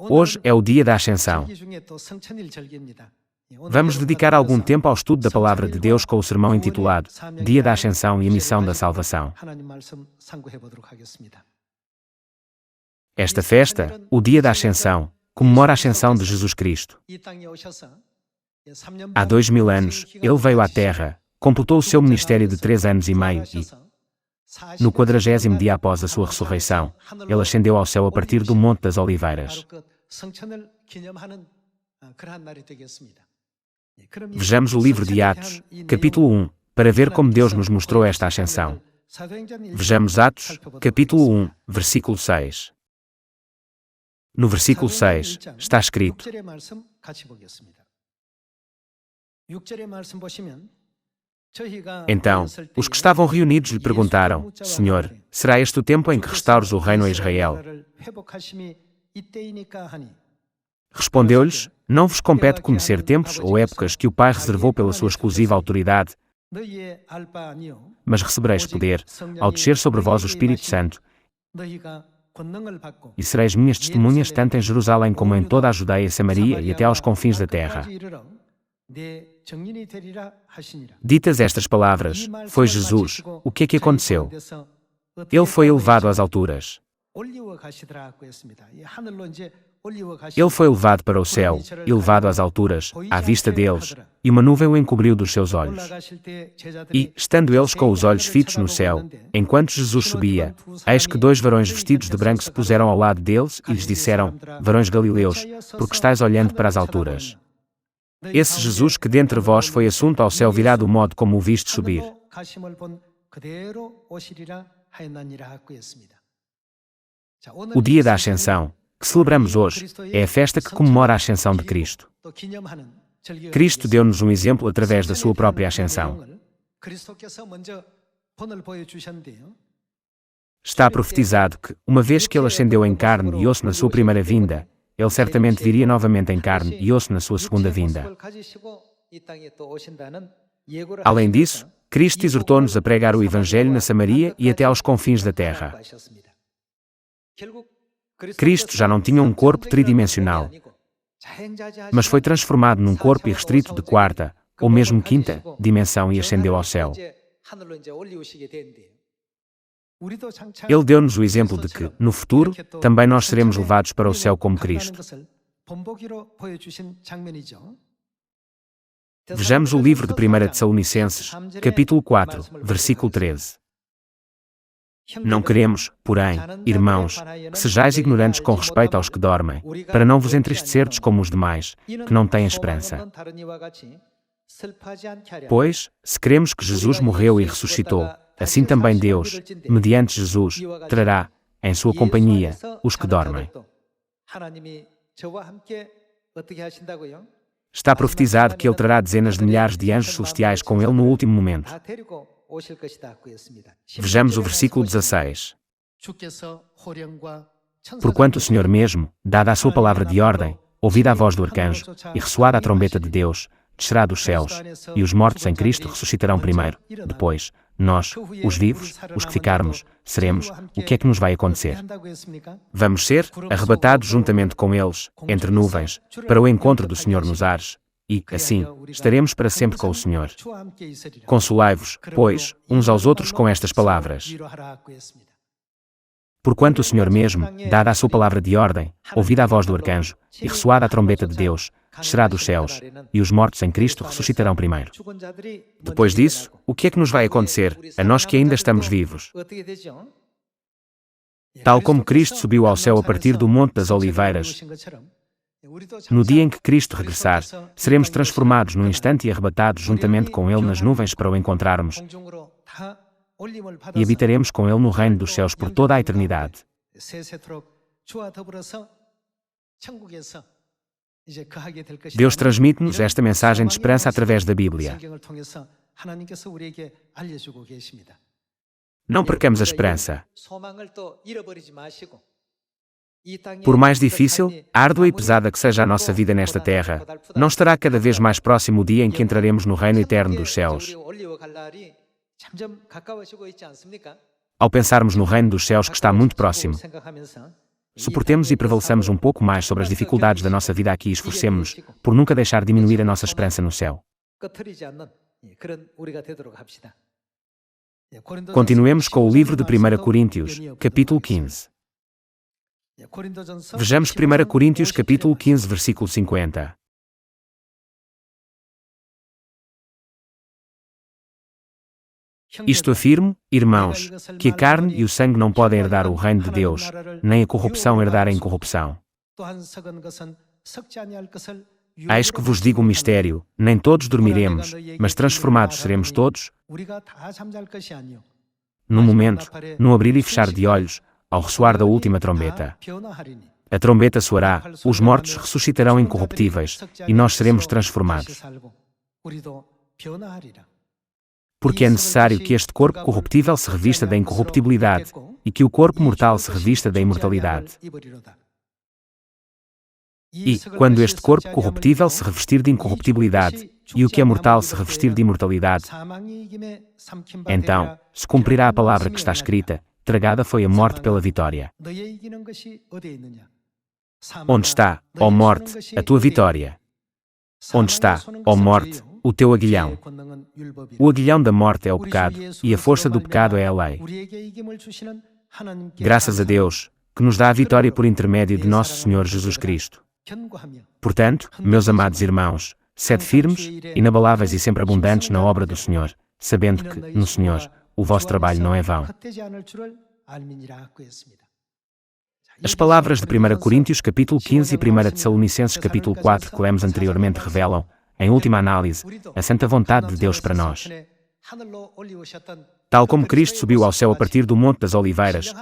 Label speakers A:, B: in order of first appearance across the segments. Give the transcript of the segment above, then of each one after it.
A: Hoje é o dia da Ascensão. Vamos dedicar algum tempo ao estudo da Palavra de Deus com o sermão intitulado Dia da Ascensão e a Missão da Salvação. Esta festa, o Dia da Ascensão, comemora a ascensão de Jesus Cristo. Há 2000 anos, ele veio à Terra, completou o seu ministério de 3 anos e meio e, no 40º dia após a sua ressurreição, ele ascendeu ao céu a partir do Monte das Oliveiras. Vejamos o livro de Atos, capítulo 1, para ver como Deus nos mostrou esta ascensão. Vejamos Atos, capítulo 1, versículo 6. No versículo 6, está escrito: Então, os que estavam reunidos lhe perguntaram: Senhor, será este o tempo em que restaures o reino a Israel? Respondeu-lhes: Não vos compete conhecer tempos ou épocas que o Pai reservou pela sua exclusiva autoridade, mas recebereis poder, ao descer sobre vós o Espírito Santo, e sereis minhas testemunhas tanto em Jerusalém como em toda a Judeia, Samaria e até aos confins da terra. Ditas estas palavras, foi Jesus. O que é que aconteceu? Ele foi elevado às alturas. Ele foi levado para o céu, elevado às alturas, à vista deles, e uma nuvem o encobriu dos seus olhos. E, estando eles com os olhos fitos no céu, enquanto Jesus subia, eis que 2 varões vestidos de branco se puseram ao lado deles e lhes disseram: Varões galileus, porque estáis olhando para as alturas? Esse Jesus que dentre vós foi assunto ao céu virá do modo como o viste subir. O dia da Ascensão, que celebramos hoje, é a festa que comemora a ascensão de Cristo. Cristo deu-nos um exemplo através da sua própria ascensão. Está profetizado que, uma vez que ele ascendeu em carne e osso na sua primeira vinda, ele certamente viria novamente em carne e osso na sua segunda vinda. Além disso, Cristo exortou-nos a pregar o Evangelho na Samaria e até aos confins da terra. Cristo já não tinha um corpo tridimensional, mas foi transformado num corpo irrestrito de 4ª, ou mesmo 5ª, dimensão e ascendeu ao céu. Ele deu-nos o exemplo de que, no futuro, também nós seremos levados para o céu como Cristo. Vejamos o livro de 1 Tessalonicenses, capítulo 4, versículo 13. Não queremos, porém, irmãos, que sejais ignorantes com respeito aos que dormem, para não vos entristecerdes como os demais, que não têm esperança. Pois, se cremos que Jesus morreu e ressuscitou, assim também Deus, mediante Jesus, trará, em sua companhia, os que dormem. Está profetizado que ele trará dezenas de milhares de anjos celestiais com ele no último momento. Vejamos o versículo 16. Porquanto o Senhor mesmo, dada a sua palavra de ordem, ouvida a voz do arcanjo, e ressoada a trombeta de Deus, descerá dos céus, e os mortos em Cristo ressuscitarão primeiro. Depois, nós, os vivos, os que ficarmos, seremos. O que é que nos vai acontecer? Vamos ser arrebatados juntamente com eles, entre nuvens, para o encontro do Senhor nos ares. E, assim, estaremos para sempre com o Senhor. Consolai-vos, pois, uns aos outros com estas palavras. Porquanto o Senhor mesmo, dada a sua palavra de ordem, ouvida a voz do arcanjo, e ressoada a trombeta de Deus, descerá dos céus, e os mortos em Cristo ressuscitarão primeiro. Depois disso, o que é que nos vai acontecer, a nós que ainda estamos vivos? Tal como Cristo subiu ao céu a partir do Monte das Oliveiras, no dia em que Cristo regressar, seremos transformados num instante e arrebatados juntamente com Ele nas nuvens para o encontrarmos, e habitaremos com Ele no reino dos céus por toda a eternidade. Deus transmite-nos esta mensagem de esperança através da Bíblia. Não percamos a esperança. Por mais difícil, árdua e pesada que seja a nossa vida nesta terra, não estará cada vez mais próximo o dia em que entraremos no reino eterno dos céus. Ao pensarmos no reino dos céus que está muito próximo, suportemos e prevaleçamos um pouco mais sobre as dificuldades da nossa vida aqui e esforcemo-nos por nunca deixar diminuir a nossa esperança no céu. Continuemos com o livro de 1 Coríntios, capítulo 15. Vejamos 1 Coríntios, capítulo 15, versículo 50. Isto afirmo, irmãos, que a carne e o sangue não podem herdar o reino de Deus, nem a corrupção herdar a incorrupção. Eis que vos digo um mistério, nem todos dormiremos, mas transformados seremos todos, no momento, no abrir e fechar de olhos, ao ressoar da última trombeta. A trombeta soará, os mortos ressuscitarão incorruptíveis, e nós seremos transformados. Porque é necessário que este corpo corruptível se revista da incorruptibilidade, e que o corpo mortal se revista da imortalidade. E, quando este corpo corruptível se revestir de incorruptibilidade, e o que é mortal se revestir de imortalidade, então, se cumprirá a palavra que está escrita, tragada foi a morte pela vitória. Onde está, ó morte, a tua vitória? Onde está, ó morte, o teu aguilhão? O aguilhão da morte é o pecado, e a força do pecado é a lei. Graças a Deus, que nos dá a vitória por intermédio de nosso Senhor Jesus Cristo. Portanto, meus amados irmãos, sede firmes, inabaláveis e sempre abundantes na obra do Senhor, sabendo que, no Senhor, o vosso trabalho não é vão. As palavras de 1 Coríntios capítulo 15 e 1 Tessalonicenses capítulo 4 que lemos anteriormente revelam, em última análise, a santa vontade de Deus para nós. Tal como Cristo subiu ao céu a partir do Monte das Oliveiras,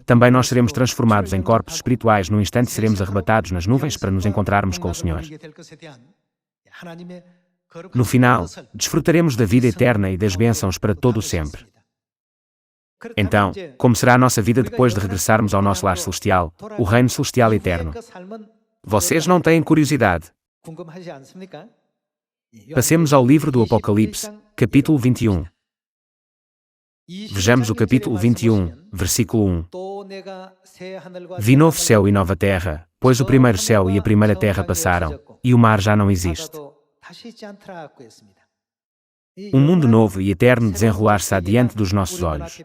A: também nós seremos transformados em corpos espirituais no instante seremos arrebatados nas nuvens para nos encontrarmos com o Senhor. No final, desfrutaremos da vida eterna e das bênçãos para todo o sempre. Então, como será a nossa vida depois de regressarmos ao nosso lar celestial, o reino celestial eterno? Vocês não têm curiosidade? Passemos ao livro do Apocalipse, capítulo 21. Vejamos o capítulo 21, versículo 1. Vi novo céu e nova terra, pois o primeiro céu e a primeira terra passaram, e o mar já não existe. Um mundo novo e eterno desenrolar-se adiante dos nossos olhos.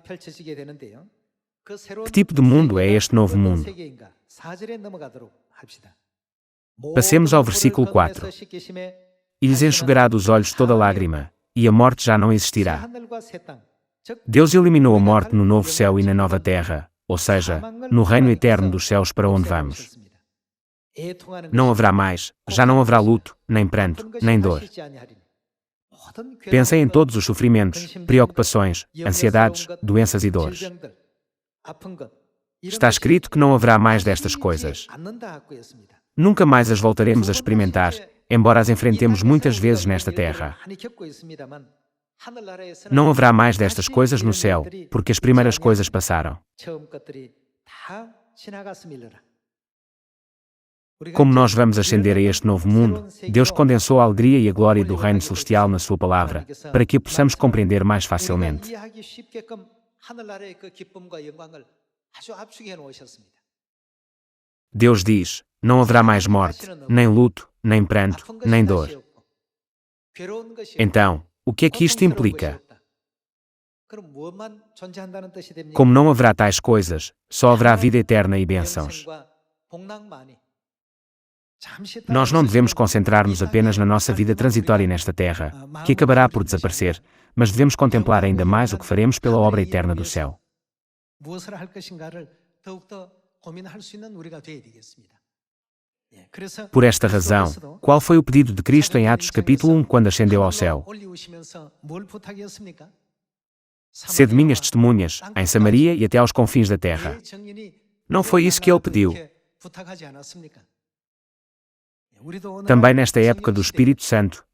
A: Que tipo de mundo é este novo mundo? Passemos ao versículo 4. E lhes enxugará dos olhos toda lágrima, e a morte já não existirá. Deus eliminou a morte no novo céu e na nova terra, ou seja, no reino eterno dos céus para onde vamos. Não haverá mais, já não haverá luto, nem pranto, nem dor. Pensem em todos os sofrimentos, preocupações, ansiedades, doenças e dores. Está escrito que não haverá mais destas coisas. Nunca mais as voltaremos a experimentar, embora as enfrentemos muitas vezes nesta terra. Não haverá mais destas coisas no céu, porque as primeiras coisas passaram. Como nós vamos ascender a este novo mundo, Deus condensou a alegria e a glória do reino celestial na sua palavra, para que a possamos compreender mais facilmente. Deus diz, não haverá mais morte, nem luto, nem pranto, nem dor. Então, o que é que isto implica? Como não haverá tais coisas, só haverá vida eterna e bênçãos. Nós não devemos concentrar-nos apenas na nossa vida transitória nesta terra, que acabará por desaparecer, mas devemos contemplar ainda mais o que faremos pela obra eterna do céu. Por esta razão, qual foi o pedido de Cristo em Atos capítulo 1 quando ascendeu ao céu? Sede minhas testemunhas, em Samaria e até aos confins da terra. Não foi isso que ele pediu. Também nesta época do Espírito Santo,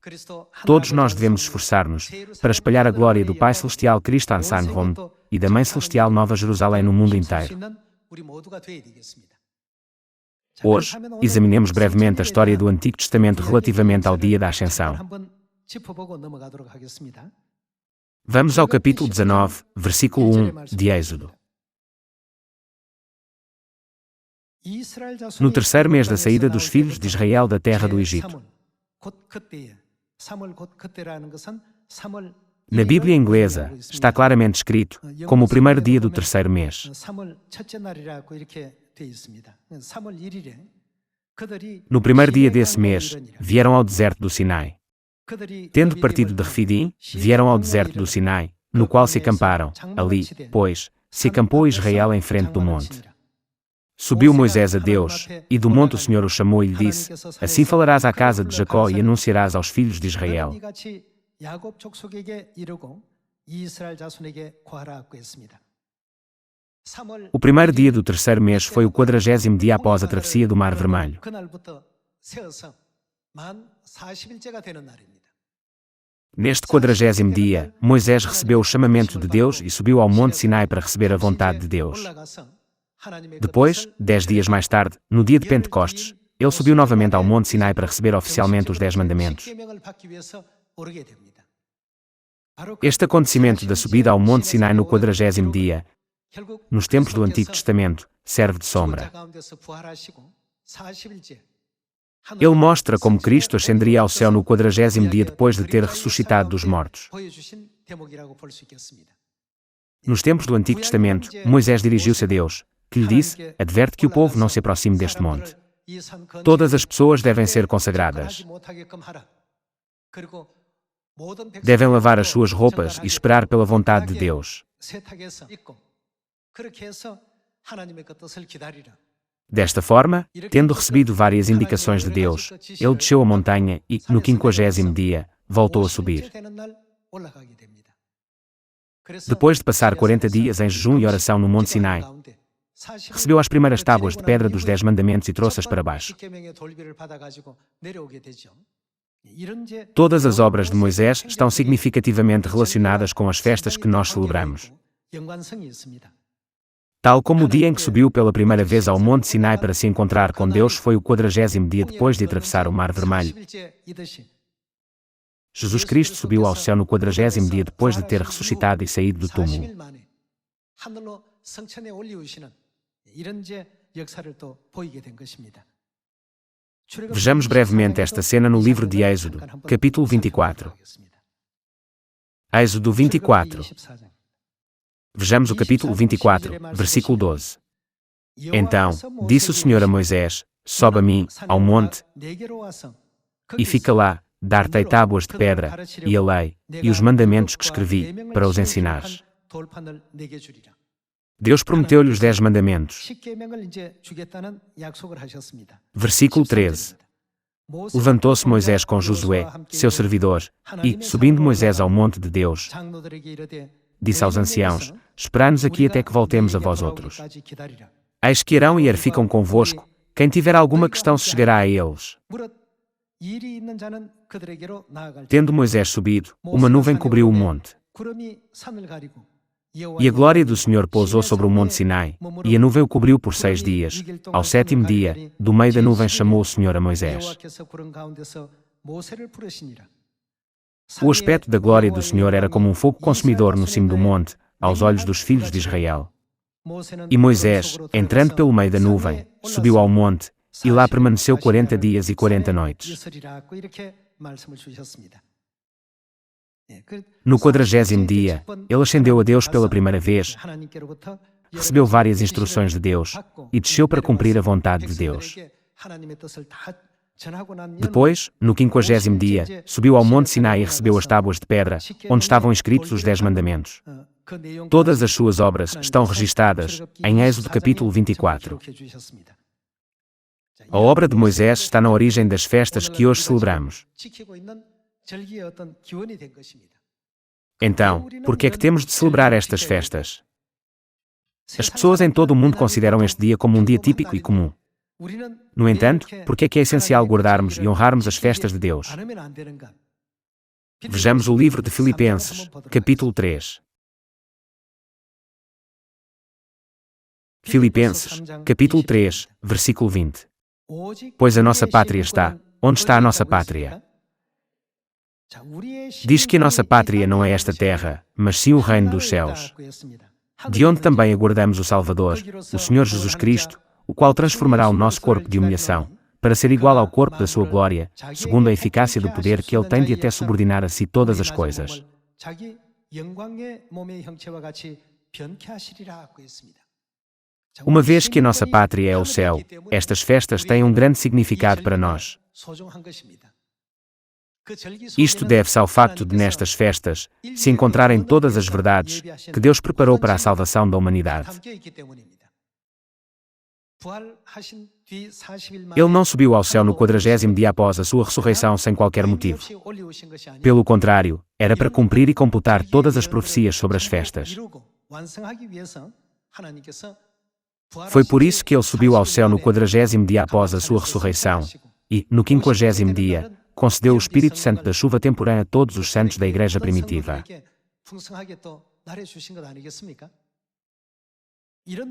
A: todos nós devemos esforçar-nos para espalhar a glória do Pai Celestial Cristo Ansanrom e da Mãe Celestial Nova Jerusalém no mundo inteiro. Hoje, examinemos brevemente a história do Antigo Testamento relativamente ao dia da Ascensão. Vamos ao capítulo 19, versículo 1, de Êxodo. No terceiro mês da saída dos filhos de Israel da terra do Egito. Na Bíblia inglesa, está claramente escrito como o primeiro dia do terceiro mês. No primeiro dia desse mês, vieram ao deserto do Sinai. Tendo partido de Refidim, vieram ao deserto do Sinai, no qual se acamparam. Ali, pois, se acampou Israel em frente do monte. Subiu Moisés a Deus, e do monte o Senhor o chamou e lhe disse: Assim falarás à casa de Jacó e anunciarás aos filhos de Israel. O primeiro dia do terceiro mês foi o 40º dia após a travessia do Mar Vermelho. Neste 40º dia, Moisés recebeu o chamamento de Deus e subiu ao monte Sinai para receber a vontade de Deus. Depois, 10 dias mais tarde, no dia de Pentecostes, ele subiu novamente ao monte Sinai para receber oficialmente os 10 mandamentos. Este acontecimento da subida ao monte Sinai no 40º dia, nos tempos do Antigo Testamento, serve de sombra. Ele mostra como Cristo ascenderia ao céu no 40º dia depois de ter ressuscitado dos mortos. Nos tempos do Antigo Testamento, Moisés dirigiu-se a Deus, que lhe disse: Adverte que o povo não se aproxime deste monte. Todas as pessoas devem ser consagradas. Devem lavar as suas roupas e esperar pela vontade de Deus. Desta forma, tendo recebido várias indicações de Deus, ele desceu a montanha e, no 50º dia, voltou a subir. Depois de passar 40 dias em jejum e oração no Monte Sinai, recebeu as primeiras tábuas de pedra dos 10 mandamentos e trouxe-as para baixo. Todas as obras de Moisés estão significativamente relacionadas com as festas que nós celebramos. Tal como o dia em que subiu pela primeira vez ao Monte Sinai para se encontrar com Deus foi o 40º dia depois de atravessar o Mar Vermelho. Jesus Cristo subiu ao céu no 40º dia depois de ter ressuscitado e saído do túmulo. Vejamos brevemente esta cena no livro de Êxodo, capítulo 24. Êxodo 24. Vejamos o capítulo 24, versículo 12. Então, disse o Senhor a Moisés: Sobe a mim, ao monte, e fica lá, dar-te-ei tábuas de pedra, e a lei, e os mandamentos que escrevi, para os ensinares. Deus prometeu-lhe os 10 mandamentos. Versículo 13. Levantou-se Moisés com Josué, seu servidor, e, subindo Moisés ao monte de Deus, disse aos anciãos: Esperai-nos aqui até que voltemos a vós outros. Eis que Arão e Ar ficam convosco, quem tiver alguma questão se chegará a eles. Tendo Moisés subido, uma nuvem cobriu o monte. E a glória do Senhor pousou sobre o monte Sinai, e a nuvem o cobriu por 6 dias. Ao 7º dia, do meio da nuvem chamou o Senhor a Moisés. O aspecto da glória do Senhor era como um fogo consumidor no cimo do monte, aos olhos dos filhos de Israel. E Moisés, entrando pelo meio da nuvem, subiu ao monte, e lá permaneceu 40 dias e 40 noites. No 40º dia, ele ascendeu a Deus pela primeira vez, recebeu várias instruções de Deus, e desceu para cumprir a vontade de Deus. Depois, no 50º dia, subiu ao monte Sinai e recebeu as tábuas de pedra, onde estavam escritos os 10 mandamentos. Todas as suas obras estão registadas em Êxodo capítulo 24. A obra de Moisés está na origem das festas que hoje celebramos. Então, por que é que temos de celebrar estas festas? As pessoas em todo o mundo consideram este dia como um dia típico e comum. No entanto, por que é que é essencial guardarmos e honrarmos as festas de Deus? Vejamos o livro de Filipenses, capítulo 3. Filipenses, capítulo 3, versículo 20. Pois a nossa pátria está. Onde está a nossa pátria? Diz que a nossa pátria não é esta terra, mas sim o reino dos céus, de onde também aguardamos o Salvador, o Senhor Jesus Cristo, o qual transformará o nosso corpo de humilhação, para ser igual ao corpo da sua glória, segundo a eficácia do poder que ele tem de até subordinar a si todas as coisas. Uma vez que a nossa pátria é o céu, estas festas têm um grande significado para nós. Isto deve-se ao facto de, nestas festas, se encontrarem todas as verdades que Deus preparou para a salvação da humanidade. Ele não subiu ao céu no 40º dia após a sua ressurreição sem qualquer motivo. Pelo contrário, era para cumprir e completar todas as profecias sobre as festas. Foi por isso que ele subiu ao céu no 40º dia após a sua ressurreição, e, no 50º dia, concedeu o Espírito Santo da chuva temporã a todos os santos da Igreja primitiva.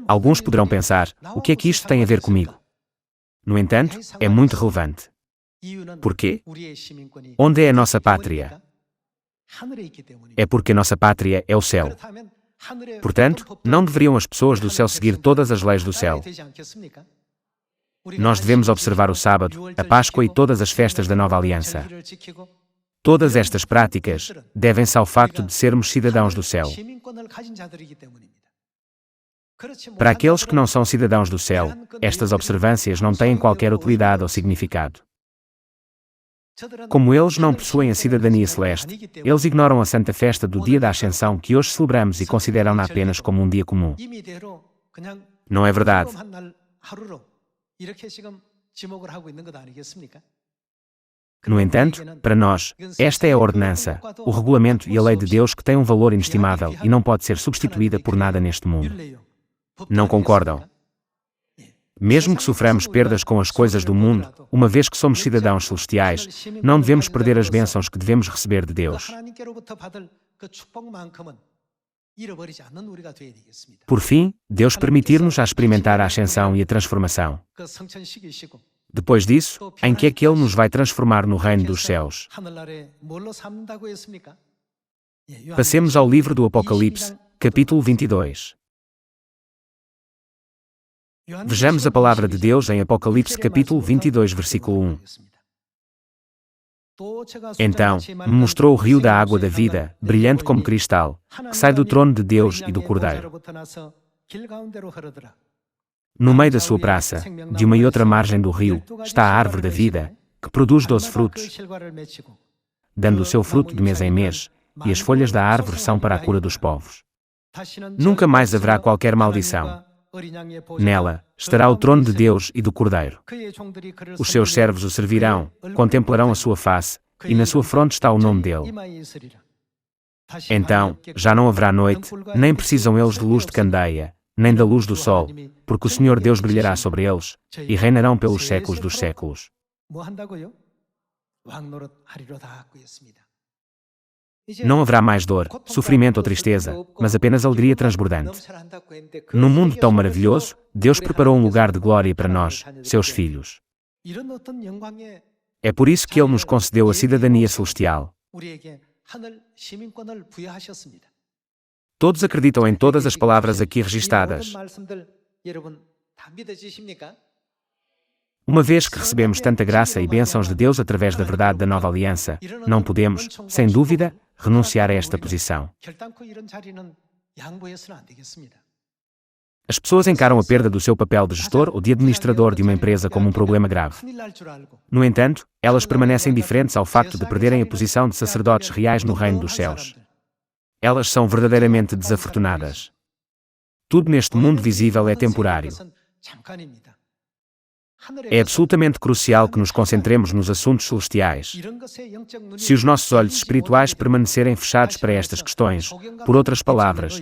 A: Alguns poderão pensar, o que é que isto tem a ver comigo? No entanto, é muito relevante. Por quê? Onde é a nossa pátria? É porque a nossa pátria é o céu. Portanto, não deveriam as pessoas do céu seguir todas as leis do céu. Nós devemos observar o sábado, a Páscoa e todas as festas da Nova Aliança. Todas estas práticas devem-se ao facto de sermos cidadãos do céu. Para aqueles que não são cidadãos do céu, estas observâncias não têm qualquer utilidade ou significado. Como eles não possuem a cidadania celeste, eles ignoram a santa festa do dia da Ascensão que hoje celebramos e consideram-na apenas como um dia comum. Não é verdade? No entanto, para nós, esta é a ordenança, o regulamento e a lei de Deus que tem um valor inestimável e não pode ser substituída por nada neste mundo. Não concordam? Mesmo que soframos perdas com as coisas do mundo, uma vez que somos cidadãos celestiais, não devemos perder as bênçãos que devemos receber de Deus. Por fim, Deus permitir-nos a experimentar a ascensão e a transformação. Depois disso, em que é que Ele nos vai transformar no reino dos céus? Passemos ao livro do Apocalipse, capítulo 22. Vejamos a palavra de Deus em Apocalipse capítulo 22, versículo 1. Então, me mostrou o rio da água da vida, brilhante como cristal, que sai do trono de Deus e do Cordeiro. No meio da sua praça, de uma e outra margem do rio, está a árvore da vida, que produz 12 frutos, dando o seu fruto de mês em mês, e as folhas da árvore são para a cura dos povos. Nunca mais haverá qualquer maldição. Nela estará o trono de Deus e do Cordeiro. Os seus servos o servirão, contemplarão a sua face, e na sua fronte está o nome dele. Então, já não haverá noite, nem precisam eles de luz de candeia, nem da luz do sol, porque o Senhor Deus brilhará sobre eles, e reinarão pelos séculos dos séculos. Não haverá mais dor, sofrimento ou tristeza, mas apenas alegria transbordante. Num mundo tão maravilhoso, Deus preparou um lugar de glória para nós, seus filhos. É por isso que Ele nos concedeu a cidadania celestial. Todos acreditam em todas as palavras aqui registadas. Uma vez que recebemos tanta graça e bênçãos de Deus através da verdade da nova aliança, não podemos, sem dúvida, renunciar a esta posição. As pessoas encaram a perda do seu papel de gestor ou de administrador de uma empresa como um problema grave. No entanto, elas permanecem indiferentes ao facto de perderem a posição de sacerdotes reais no reino dos céus. Elas são verdadeiramente desafortunadas. Tudo neste mundo visível é temporário. É absolutamente crucial que nos concentremos nos assuntos celestiais. Se os nossos olhos espirituais permanecerem fechados para estas questões, por outras palavras,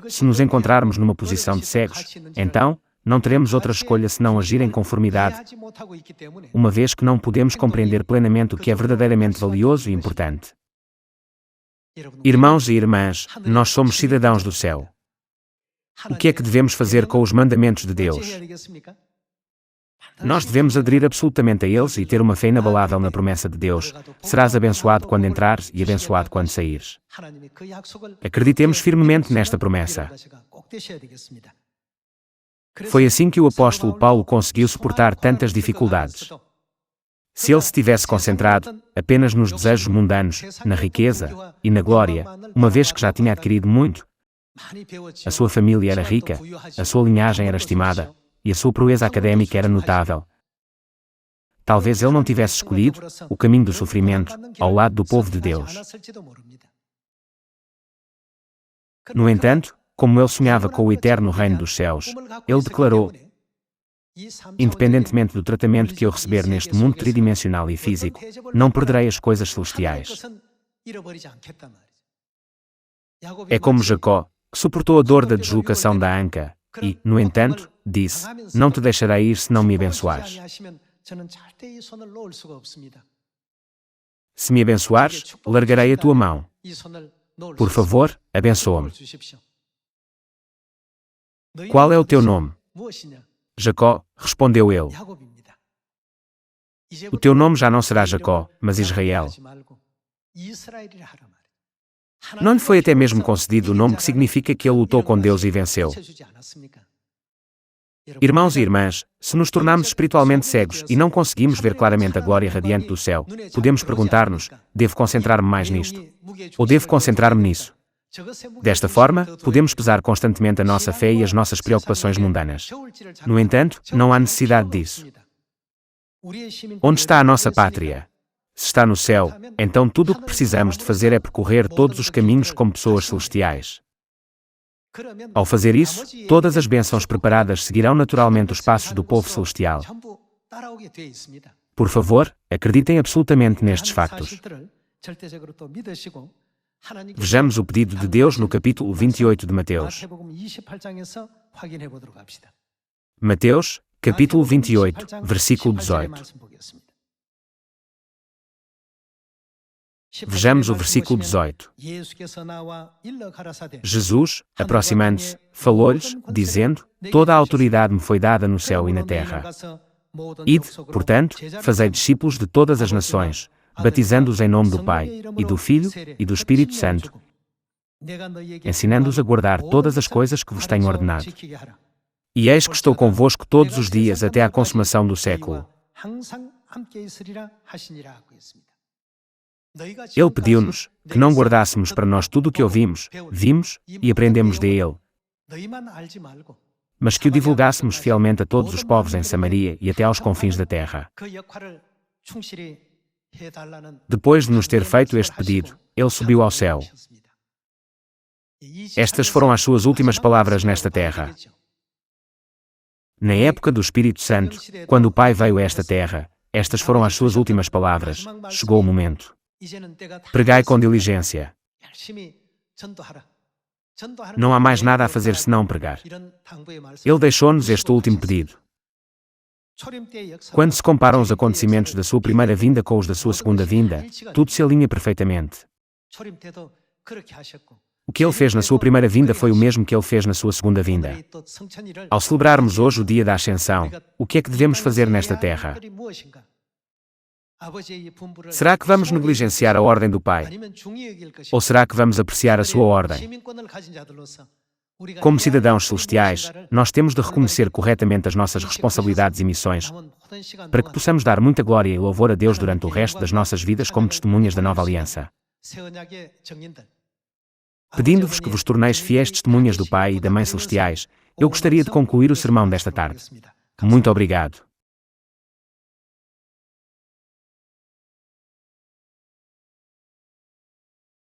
A: se nos encontrarmos numa posição de cegos, então, não teremos outra escolha senão agir em conformidade, uma vez que não podemos compreender plenamente o que é verdadeiramente valioso e importante. Irmãos e irmãs, nós somos cidadãos do céu. O que é que devemos fazer com os mandamentos de Deus? Nós devemos aderir absolutamente a eles e ter uma fé inabalável na promessa de Deus. Serás abençoado quando entrares e abençoado quando saíres. Acreditemos firmemente nesta promessa. Foi assim que o apóstolo Paulo conseguiu suportar tantas dificuldades. Se ele se tivesse concentrado apenas nos desejos mundanos, na riqueza e na glória, uma vez que já tinha adquirido muito, a sua família era rica, a sua linhagem era estimada e a sua proeza académica era notável, talvez ele não tivesse escolhido o caminho do sofrimento ao lado do povo de Deus. No entanto, como ele sonhava com o eterno reino dos céus, ele declarou: independentemente do tratamento que eu receber neste mundo tridimensional e físico, não perderei as coisas celestiais. É como Jacó, que suportou a dor da deslocação da anca, e, no entanto, disse: não te deixarei ir se não me abençoares. Se me abençoares, largarei a tua mão. Por favor, abençoa-me. Qual é o teu nome? Jacó, respondeu ele. O teu nome já não será Jacó, mas Israel. Não lhe foi até mesmo concedido o nome que significa que ele lutou com Deus e venceu. Irmãos e irmãs, se nos tornarmos espiritualmente cegos e não conseguimos ver claramente a glória radiante do céu, podemos perguntar-nos: devo concentrar-me mais nisto? Ou devo concentrar-me nisso? Desta forma, podemos pesar constantemente a nossa fé e as nossas preocupações mundanas. No entanto, não há necessidade disso. Onde está a nossa pátria? Se está no céu, então tudo o que precisamos de fazer é percorrer todos os caminhos como pessoas celestiais. Ao fazer isso, todas as bênçãos preparadas seguirão naturalmente os passos do povo celestial. Por favor, acreditem absolutamente nestes factos. Vejamos o pedido de Deus no capítulo 28 de Mateus. Mateus, capítulo 28, versículo 18. Vejamos o versículo 18. Jesus, aproximando-se, falou-lhes, dizendo: toda a autoridade me foi dada no céu e na terra. Ide, portanto, fazei discípulos de todas as nações, batizando-os em nome do Pai, e do Filho, e do Espírito Santo, ensinando-os a guardar todas as coisas que vos tenho ordenado. E eis que estou convosco todos os dias até à consumação do século. Ele pediu-nos que não guardássemos para nós tudo o que ouvimos, vimos e aprendemos dele, mas que o divulgássemos fielmente a todos os povos em Samaria e até aos confins da terra. Depois de nos ter feito este pedido, ele subiu ao céu. Estas foram as suas últimas palavras nesta terra. Na época do Espírito Santo, quando o Pai veio a esta terra, estas foram as suas últimas palavras: chegou o momento. Pregai com diligência. Não há mais nada a fazer senão pregar. Ele deixou-nos este último pedido. Quando se comparam os acontecimentos da sua primeira vinda com os da sua segunda vinda, tudo se alinha perfeitamente. O que ele fez na sua primeira vinda foi o mesmo que ele fez na sua segunda vinda. Ao celebrarmos hoje o dia da Ascensão, o que é que devemos fazer nesta terra? Será que vamos negligenciar a ordem do Pai? Ou será que vamos apreciar a sua ordem? Como cidadãos celestiais, nós temos de reconhecer corretamente as nossas responsabilidades e missões, para que possamos dar muita glória e louvor a Deus durante o resto das nossas vidas como testemunhas da nova aliança. Pedindo-vos que vos torneis fiéis testemunhas do Pai e da Mãe Celestiais, eu gostaria de concluir o sermão desta tarde. Muito obrigado.